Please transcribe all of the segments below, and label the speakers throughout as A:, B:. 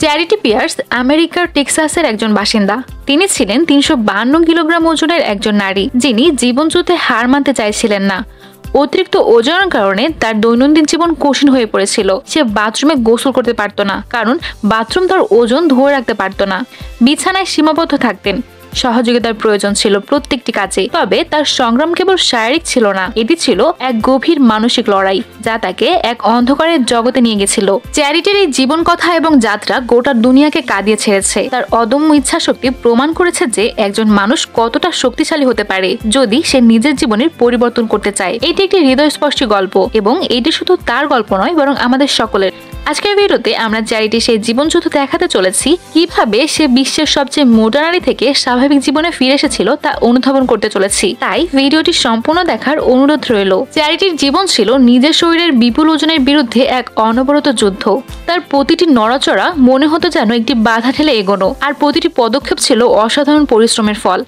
A: Charity pears আমেরিকার টেক্সাসের একজন বাসিন্দা। তিনি ছিলেন 352 কিলোগ্রাম ওজনের একজন নারী, যিনি জীবনযুদ্ধে হার মানতে চাইছিলেন না। অতিরিক্ত ওজনের কারণে তার দৈনন্দিন জীবন কঠিন হয়ে পড়েছিল। সে বাথরুমে গোসল করতে পারত না, কারণ বাথরুম তার ওজন ধরে রাখতে পারত না। বিছানায় সীমাবদ্ধ থাকতেন। সহযোগিতার প্রয়োজন ছিল প্রত্যেকটি কাজে। তবে তার সংগ্রাম কেবল শারীরিক ছিল না, এটি ছিল এক গভীর মানসিক লড়াই, যা তাকে এক অন্ধকারের জগতে নিয়ে গেছিল। চ্যারিটির এই জীবন কথা এবং যাত্রা গোটা দুনিয়াকে কাঁদিয়ে ছেড়েছে। তার অদম্য ইচ্ছাশক্তি প্রমাণ করেছে যে একজন মানুষ কতটা শক্তিশালী হতে পারে যদি সে নিজের জীবনের পরিবর্তন করতে চায়। এটি একটি হৃদয়স্পর্শী গল্প, এবং এটি শুধু তার গল্প নয়, বরং আমাদের সকলের। আজকের ভিডিওতে আমরা চ্যারিটি সেই জীবনযুদ্ধ দেখাতে চলেছি, কিভাবে সে বিশ্বের সবচেয়ে মোটা নারী থেকে স্বাভাবিক জীবনে ফিরে এসেছিল তা অনুধাবন করতে চলেছি। তাই ভিডিওটি সম্পূর্ণ দেখার অনুরোধ রইল। চ্যারিটির জীবন ছিল নিজের শরীরের বিপুল ওজনের বিরুদ্ধে এক অনবরত যুদ্ধ। তার প্রতিটি নড়াচড়া মনে হতো যেন একটি বাধা ঠেলে এগোনো, আর প্রতিটি পদক্ষেপ ছিল অসাধারণ পরিশ্রমের ফল।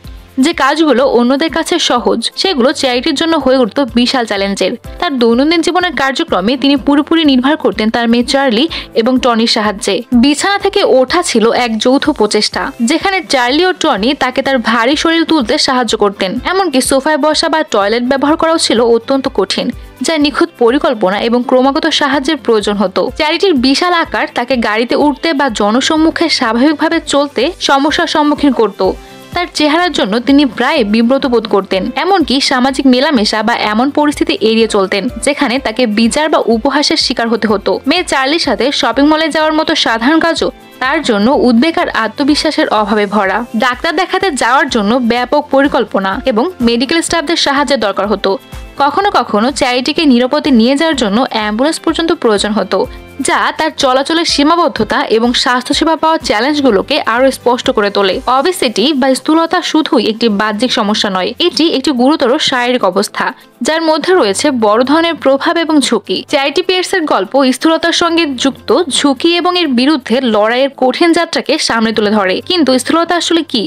A: যে কাজগুলো অন্যদের কাছে সহজ, সেগুলো চ্যারিটির জন্য হয়ে উঠত বিশাল চ্যালেঞ্জের। তার দৈনন্দিন জীবনের কার্যক্রমে তিনি পুরোপুরি নির্ভর করতেন তার মেয়ে চার্লি এবং টনির সাহায্যে। বিছানা থেকে ওঠা ছিল এক যৌথ প্রচেষ্টা, যেখানে চার্লি ও টনি তাকে তার ভারী শরীর তুলতে সাহায্য করতেন। এমনকি সোফায় বসা বা টয়লেট ব্যবহার করাও ছিল অত্যন্ত কঠিন, যা নিখুঁত পরিকল্পনা এবং ক্রমাগত সাহায্যের প্রয়োজন হতো। চ্যারিটির বিশাল আকার তাকে গাড়িতে উঠতে বা জনসম্মুখে স্বাভাবিকভাবে চলতে সমস্যার সম্মুখীন করত। তার চেহারার জন্য তিনি প্রায় বিব্রত বোধ করতেন, এমনকি সামাজিক মেলামেশা বা এমন পরিস্থিতি এড়িয়ে চলতেন যেখানে তাকে বিচার বা উপহাসের শিকার হতে হতো। মেয়ে চার্লির সাথে শপিং মলে যাওয়ার মতো সাধারণ কাজও তার জন্য উদ্বেগ আর আত্মবিশ্বাসের অভাবে ভরা। ডাক্তার দেখাতে যাওয়ার জন্য ব্যাপক পরিকল্পনা এবং মেডিকেল স্টাফদের সাহায্যের দরকার হতো। কখনো কখনো চ্যারিটিকে নিরাপদে নিয়ে যাওয়ার জন্য অ্যাম্বুলেন্স পর্যন্ত প্রয়োজন হতো, যা তার চলাচলের সীমাবদ্ধতা এবং স্বাস্থ্যসেবা পাওয়ার চ্যালেঞ্জগুলোকে আরো স্পষ্ট করে তোলে। অবেসিটি বা স্থূলতা শুধুই একটি বাহ্যিক সমস্যা নয়, এটি একটি গুরুতর শারীরিক অবস্থা, যার মধ্যে রয়েছে বড় ধরনের প্রভাব এবং ঝুঁকি। চ্যারিটি পিয়ার্সের গল্প স্থূলতার সঙ্গে যুক্ত ঝুঁকি এবং এর বিরুদ্ধে লড়াইয়ের কঠিন যাত্রাকে সামনে তুলে ধরে। কিন্তু স্থূলতা আসলে কি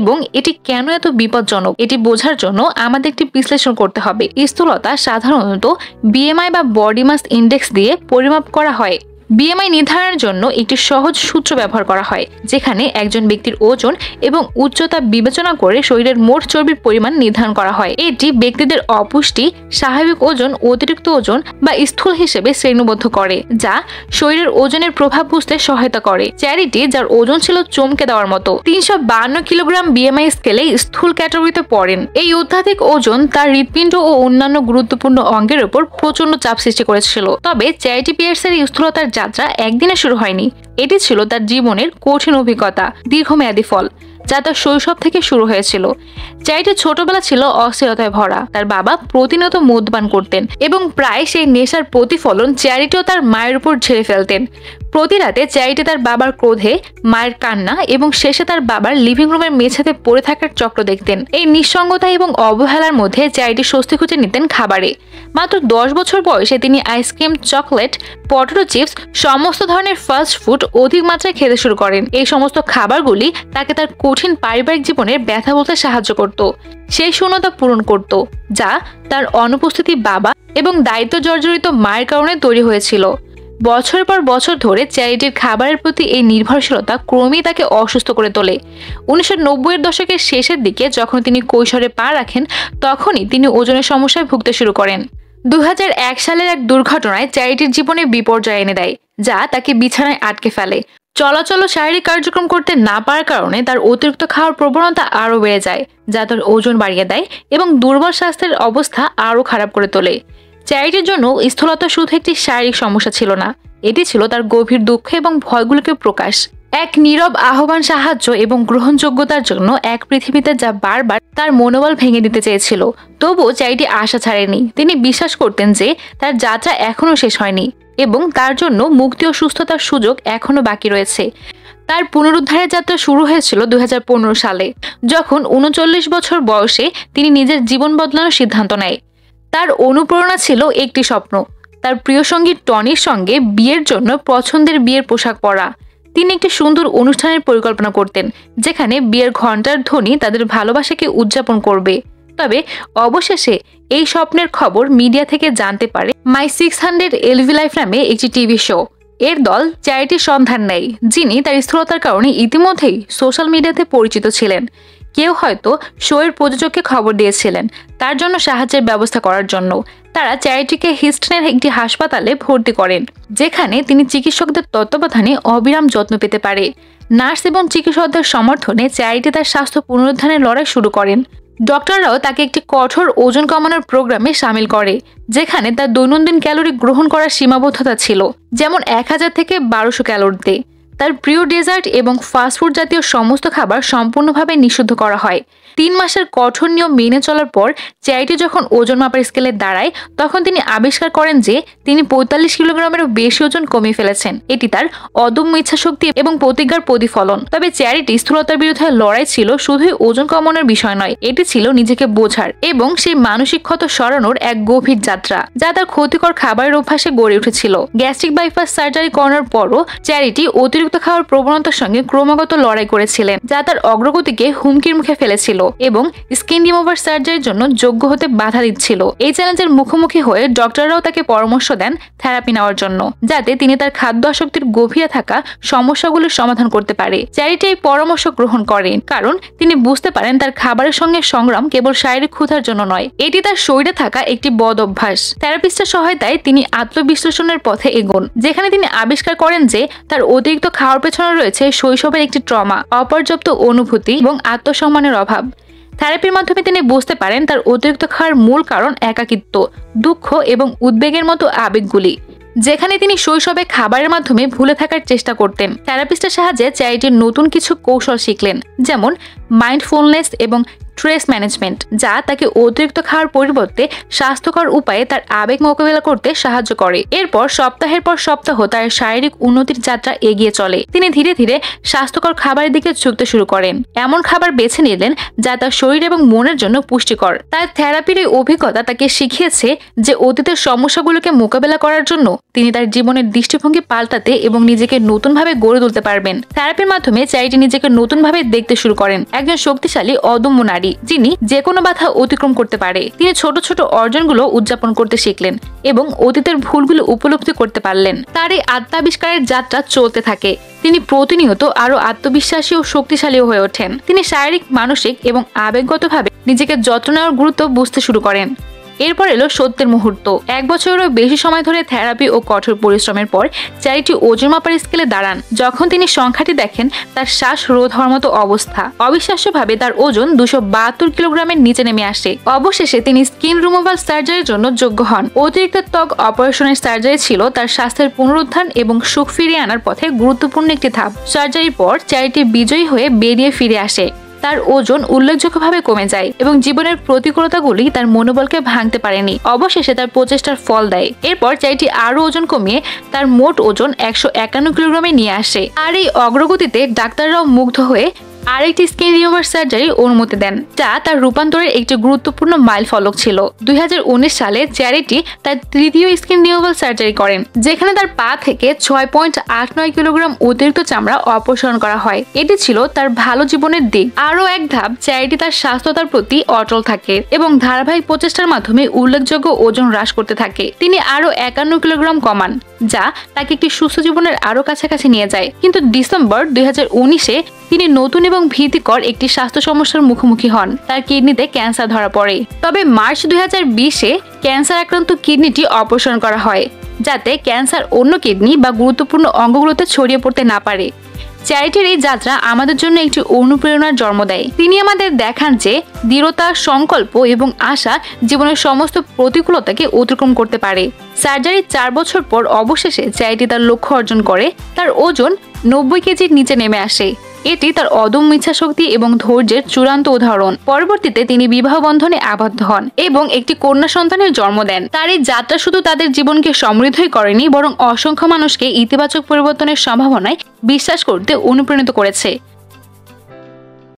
A: এবং এটি কেন এত বিপজ্জনক, এটি বোঝার জন্য আমাদের একটি বিশ্লেষণ করতে হবে। স্থূলতা সাধারণত বিএমআই বা বডি মাস ইন্ডেক্স দিয়ে পরিমাপ করা হয়। বিএমআই নির্ধারণের জন্য একটি সহজ সূত্র ব্যবহার করা হয়, যেখানে একজন ব্যক্তির ওজন এবং উচ্চতা বিবেচনা করে শরীরের মোট চর্বির পরিমাণ নির্ধারণ করা হয়। এটি ব্যক্তিদের অপুষ্টি, স্বাভাবিক ওজন, অতিরিক্ত ওজন বা স্থূল হিসেবে শ্রেণীবদ্ধ করে, যা শরীরের ওজনের প্রভাব বুঝতে সহায়তা করে। চ্যারিটি, যার ওজন ছিল চমকে দেওয়ার মতো 352 কিলোগ্রাম বিএমআই স্কেলে স্থূল ক্যাটাগরিতে পড়েন। এই অত্যাধিক ওজন তার হৃৎপিণ্ড ও অন্যান্য গুরুত্বপূর্ণ অঙ্গের উপর প্রচন্ড চাপ সৃষ্টি করেছিল। তবে চ্যারিটি পিয়ার্সের স্থূলতার যাত্রা একদিনে শুরু হয়নি। এটি ছিল তার জীবনের কঠিন অভিজ্ঞতা, দীর্ঘমেয়াদী ফল, যা তার শৈশব থেকে শুরু হয়েছিল। চ্যারিটির ছোটবেলা ছিল অস্থিরতায় ভরা। তার বাবা প্রতিনিয়ত মদ্যপান করতেন এবং প্রায় সেই নেশার প্রতিফলন চ্যারিটিও তার মায়ের উপর ঝেড়ে ফেলতেন। প্রতি রাতে চ্যারিটি তার বাবার ক্রোধে, মায়ের কান্না এবং শেষে তার বাবার লিভিং রুমের মেঝেতে পড়ে থাকার চক্র দেখতেন। এই নিঃসঙ্গতা এবং অবহেলার মধ্যে চ্যারিটি স্বস্তি খুঁজে নিতেন খাবারে। মাত্র 10 বছর বয়সে তিনি আইসক্রিম, চকলেট, পটেটো চিপস, সমস্ত ধরনের ফাস্ট ফুড অধিক মাত্রায় খেতে শুরু করেন। এই সমস্ত খাবারগুলি তাকে তার কঠিন পারিবারিক জীবনের ব্যথা বলতে সাহায্য করত, সেই শূন্যতা পূরণ করত, যা তার অনুপস্থিতি বাবা এবং দায়িত্ব জর্জরিত মায়ের কারণে তৈরি হয়েছিল। বছরের পর বছর ধরে চ্যারিটির খাবারের প্রতি এই নির্ভরশীলতা ক্রমেই তাকে অসুস্থ করে তোলে। 1990-এর দশকের শেষের দিকে যখন তিনি কৈশোরে পা রাখেন, তখনই তিনি ওজনের সমস্যায় ভুগতে শুরু করেন। 2001 সালের এক দুর্ঘটনায় চ্যারিটির জীবনে বিপর্যয় এনে দেয়, যা তাকে বিছানায় আটকে ফেলে। চলাচল ও শারীরিক কার্যক্রম করতে না পারার কারণে তার অতিরিক্ত খাওয়ার প্রবণতা আরও বেড়ে যায়, যা তার ওজন বাড়িয়ে দেয় এবং দুর্বল স্বাস্থ্যের অবস্থা আরও খারাপ করে তোলে। চ্যারিটির জন্য স্থূলতা শুধু একটি শারীরিক সমস্যা ছিল না, এটি ছিল তার গভীর দুঃখ এবং ভয়গুলোকে প্রকাশ। এক নীরব আহ্বান সাহায্য এবং গ্রহণযোগ্যতার জন্য এক পৃথিবীতে যা বারবার তার মনোবল ভেঙে দিতে চেয়েছিল। তবুও চ্যারিটি আশা ছাড়েনি। তিনি বিশ্বাস করতেন যে তার যাত্রা এখনো শেষ হয়নি এবং তার জন্য মুক্তি ও সুস্থতার সুযোগ এখনো বাকি রয়েছে। তার পুনরুদ্ধারের যাত্রা শুরু হয়েছিল 2015 সালে, যখন 39 বছর বয়সে তিনি নিজের জীবন বদলানোর সিদ্ধান্ত নেয়। তার অনুপ্রেরণা ছিল একটি স্বপ্ন, তার প্রিয় সঙ্গী টনির সঙ্গে বিয়ের জন্য পছন্দের বিয়ের পোশাক পরা। তিনি একটি সুন্দর অনুষ্ঠানের পরিকল্পনা করতেন, যেখানে বিয়ের ঘণ্টার ধ্বনি তাদের ভালোবাসাকে উদযাপন করবে। তবে অবশেষে এই স্বপ্নের খবর মিডিয়া থেকে জানতে পারে মাই 600 LV লাইফ নামে একটি টিভি শো। এর দল চ্যারিটির সন্ধান নেয়, যিনি তার স্থূলতার কারণে ইতিমধ্যেই সোশ্যাল মিডিয়াতে পরিচিত ছিলেন। কেউ হয়তো শোয়ের প্রযোজককে খবর দিয়েছিলেন তার জন্য সাহায্যের ব্যবস্থা করার জন্য। তারা চ্যারিটিকে হিউস্টনের একটি হাসপাতালে ভর্তি করেন, যেখানে তিনি চিকিৎসকদের তত্ত্বাবধানে অবিরাম যত্ন পেতে পারে। নার্স এবং চিকিৎসকদের সমর্থনে চ্যারিটি তার স্বাস্থ্য পুনরুদ্ধারের লড়াই শুরু করেন। ডক্টররাও তাকে একটি কঠোর ওজন কমানোর প্রোগ্রামে সামিল করে, যেখানে তার দৈনন্দিন ক্যালোরি গ্রহণ করার সীমাবদ্ধতা ছিল, যেমন 1000 থেকে 1200 ক্যালোরিতে। তার প্রিয় ডেজার্ট এবং ফাস্টফুড জাতীয় সমস্ত খাবার সম্পূর্ণভাবে নিষিদ্ধ করা হয়। 3 মাসের কঠোর নিয়ম মেনে চলার পর চ্যারিটি যখন ওজন মাপার স্কেলে দাঁড়ায়, তখন তিনি আবিষ্কার করেন যে তিনি 45 কিলোগ্রামেরও বেশি ওজন কমিয়ে ফেলেছেন। এটি তার অদম্য ইচ্ছাশক্তি এবং প্রতিজ্ঞার প্রতিফলন। তবে চ্যারিটি স্থূলতার বিরুদ্ধে লড়াই ছিল শুধুই ওজন কমানোর বিষয় নয়, এটি ছিল নিজেকে বোঝার এবং সেই মানসিক ক্ষত সরানোর এক গভীর যাত্রা, যা তার ক্ষতিকর খাবারের অভ্যাসে গড়ে উঠেছিল। গ্যাস্ট্রিক বাইপাস সার্জারি করানোর পরও চ্যারিটি অতিরিক্ত খাওয়ার প্রবণতার সঙ্গে ক্রমাগত লড়াই করেছিলেন, যা তার অগ্রগতিকে হুমকির মুখে ফেলেছিল এবং স্কিন রিমুভার সার্জারির জন্য যোগ্য হতে বাধা দিচ্ছিল। এই চ্যালেঞ্জের মুখোমুখি হয়ে ডক্টররাও তাকে পরামর্শ দেন থেরাপি নেওয়ার জন্য, যাতে তিনি তার খাদ্য আসক্তির গভীরে থাকা সমস্যাগুলোর সমাধান করতে পারে। চ্যারিটি এই পরামর্শ গ্রহণ করেন কারণ তিনি বুঝতে পারেন তার খাবারের সঙ্গে সংগ্রাম কেবল শারীরিক ক্ষুধার জন্য নয়, এটি তার শরীরে থাকা একটি বদ অভ্যাস। থেরাপিস্টের সহায়তায় তিনি আত্মবিশ্লেষণের পথে এগোন, যেখানে তিনি আবিষ্কার করেন যে তার অতিরিক্ত খাওয়ার পেছনে রয়েছে শৈশবের একটি ট্রমা, অপর্যাপ্ত অনুভূতি এবং আত্মসম্মানের অভাব। থেরাপির মাধ্যমে তিনি বুঝতে পারেন তার অতিরিক্ত খাওয়ার মূল কারণ একাকিত্ব, দুঃখ এবং উদ্বেগের মতো আবেগগুলি, যেখানে তিনি শৈশবে খাবারের মাধ্যমে ভুলে থাকার চেষ্টা করতেন। থেরাপিস্টের সাহায্যে চ্যারিটির নতুন কিছু কৌশল শিখলেন, যেমন মাইন্ডফুলনেস এবং স্ট্রেস ম্যানেজমেন্ট, যা তাকে অতিরিক্ত খাওয়ার পরিবর্তে স্বাস্থ্যকর উপায়ে তার আবেগ মোকাবিলা করতে সাহায্য করে। এরপর সপ্তাহের পর সপ্তাহ তার শারীরিক উন্নতির যাত্রা এগিয়ে চলে। তিনি ধীরে ধীরে স্বাস্থ্যকর খাবারের দিকে ঝুঁকতে শুরু করেন, এমন খাবার বেছে নিলেন যা তার শরীর এবং মনের জন্য পুষ্টিকর। তার থেরাপির এই অভিজ্ঞতা তাকে শিখিয়েছে যে অতীতের সমস্যাগুলোকে মোকাবিলা করার জন্য তিনি তার জীবনের দৃষ্টিভঙ্গি পাল্টাতে এবং নিজেকে নতুনভাবে গড়ে তুলতে পারবেন। থেরাপির মাধ্যমে চ্যারিটি নিজেকে নতুনভাবে দেখতে শুরু করেন, একজন শক্তিশালী অদম্য নারী যিনি যে কোনো বাধা অতিক্রম করতে পারে। তিনি ছোট ছোট অর্জনগুলো উদযাপন করতে শিখলেন এবং অতীতের ভুলগুলো উপলব্ধি করতে পারলেন। তার এই আত্মাবিষ্কারের যাত্রা চলতে থাকে। তিনি প্রতিনিয়ত আরো আত্মবিশ্বাসী ও শক্তিশালী হয়ে ওঠেন। তিনি শারীরিক, মানসিক এবং আবেগগতভাবে নিজেকে যত্ন নেওয়ার গুরুত্ব বুঝতে শুরু করেন। এরপর এলো সত্যের মুহূর্ত। 1 বছরেরও বেশি সময় ধরে থেরাপি ও কঠোর পরিশ্রমের পর চ্যারিটি ওজন মাপার স্কেলে দাঁড়ান। যখন তিনি সংখ্যাটি দেখেন, তার শ্বাস রোধ হওয়ার মতো অবস্থা। অবিশ্বাস্যভাবে তার ওজন 272 কিলোগ্রামের নিচে নেমে আসে। অবশেষে তিনি স্কিন রিমুভাল সার্জারির জন্য যোগ্য হন। অতিরিক্ত ত্বক অপারেশনের সার্জারি ছিল তার স্বাস্থ্যের পুনরুত্থান এবং সুখ ফিরিয়ে আনার পথে গুরুত্বপূর্ণ একটি ধাপ। সার্জারির পর চ্যারিটি বিজয়ী হয়ে বেরিয়ে ফিরে আসে। তার ওজন উল্লেখযোগ্যভাবে কমে যায় এবং জীবনের প্রতিকূলতাগুলি তার মনোবলকে ভাঙতে পারেনি। অবশেষে তার প্রচেষ্টার ফল দেয়। এরপর চ্যারিটি আরো ওজন কমিয়ে তার মোট ওজন 151 কিলোগ্রামে নিয়ে আসে। আর এই অগ্রগতিতে ডাক্তাররাও মুগ্ধ হয়ে আরেকটি স্কিন রিমুভার সার্জারি অনুমতি দেন, যা তার রূপান্তরের একটি গুরুত্বপূর্ণ মাইলফলক ছিল। 2019 সালে চ্যারিটি তার তৃতীয় স্কিন রিমুভাল সার্জারি করেন, যেখানে তার পা থেকে 6.89 কিলোগ্রাম অতিরিক্ত চামড়া অপসারণ করা হয়। এটি ছিল তার ভালো জীবনের দিক। আরও এক ধাপ, চ্যারিটি তার স্বাস্থ্যতার প্রতি অটল থাকে এবং ধারাবাহিক প্রচেষ্টার মাধ্যমে উল্লেখযোগ্য ওজন হ্রাস করতে থাকে। তিনি আরও 51 কিলোগ্রাম কমান, যা তাকে একটি সুস্থ জীবনের আরো কাছাকাছি নিয়ে যায়। কিন্তু ডিসেম্বর 2019-এ তিনি নতুন এবং ভীতিকর একটি স্বাস্থ্য সমস্যার মুখোমুখি হন। তার কিডনিতে ক্যান্সার ধরা পড়ে। তবে মার্চ 2020-এ ক্যান্সার আক্রান্ত কিডনিটি অপারেশন করা হয়, যাতে ক্যান্সার অন্য কিডনি বা গুরুত্বপূর্ণ অঙ্গগুলোতে ছড়িয়ে পড়তে না পারে। চ্যারিটির এই যাত্রা আমাদের জন্য একটি অনুপ্রেরণার জন্ম দেয়। তিনি আমাদের দেখান যে দৃঢ়তা, সংকল্প এবং আশা জীবনের সমস্ত প্রতিকূলতাকে অতিক্রম করতে পারে। সার্জারির 4 বছর পর অবশেষে চ্যারিটি তার লক্ষ্য অর্জন করে। তার ওজন 90 কেজির নিচে নেমে আসে। এটি তার অদম্য ইচ্ছাশক্তি এবং ধৈর্যের চূড়ান্ত উদাহরণ। পরবর্তীতে তিনি বিবাহ বন্ধনে আবদ্ধ হন এবং একটি কন্যা সন্তানের জন্ম দেন। তার এই যাত্রা শুধু তাদের জীবনকে সমৃদ্ধই করেনি, বরং অসংখ্য মানুষকে ইতিবাচক পরিবর্তনের সম্ভাবনায় বিশ্বাস করতে অনুপ্রাণিত করেছে।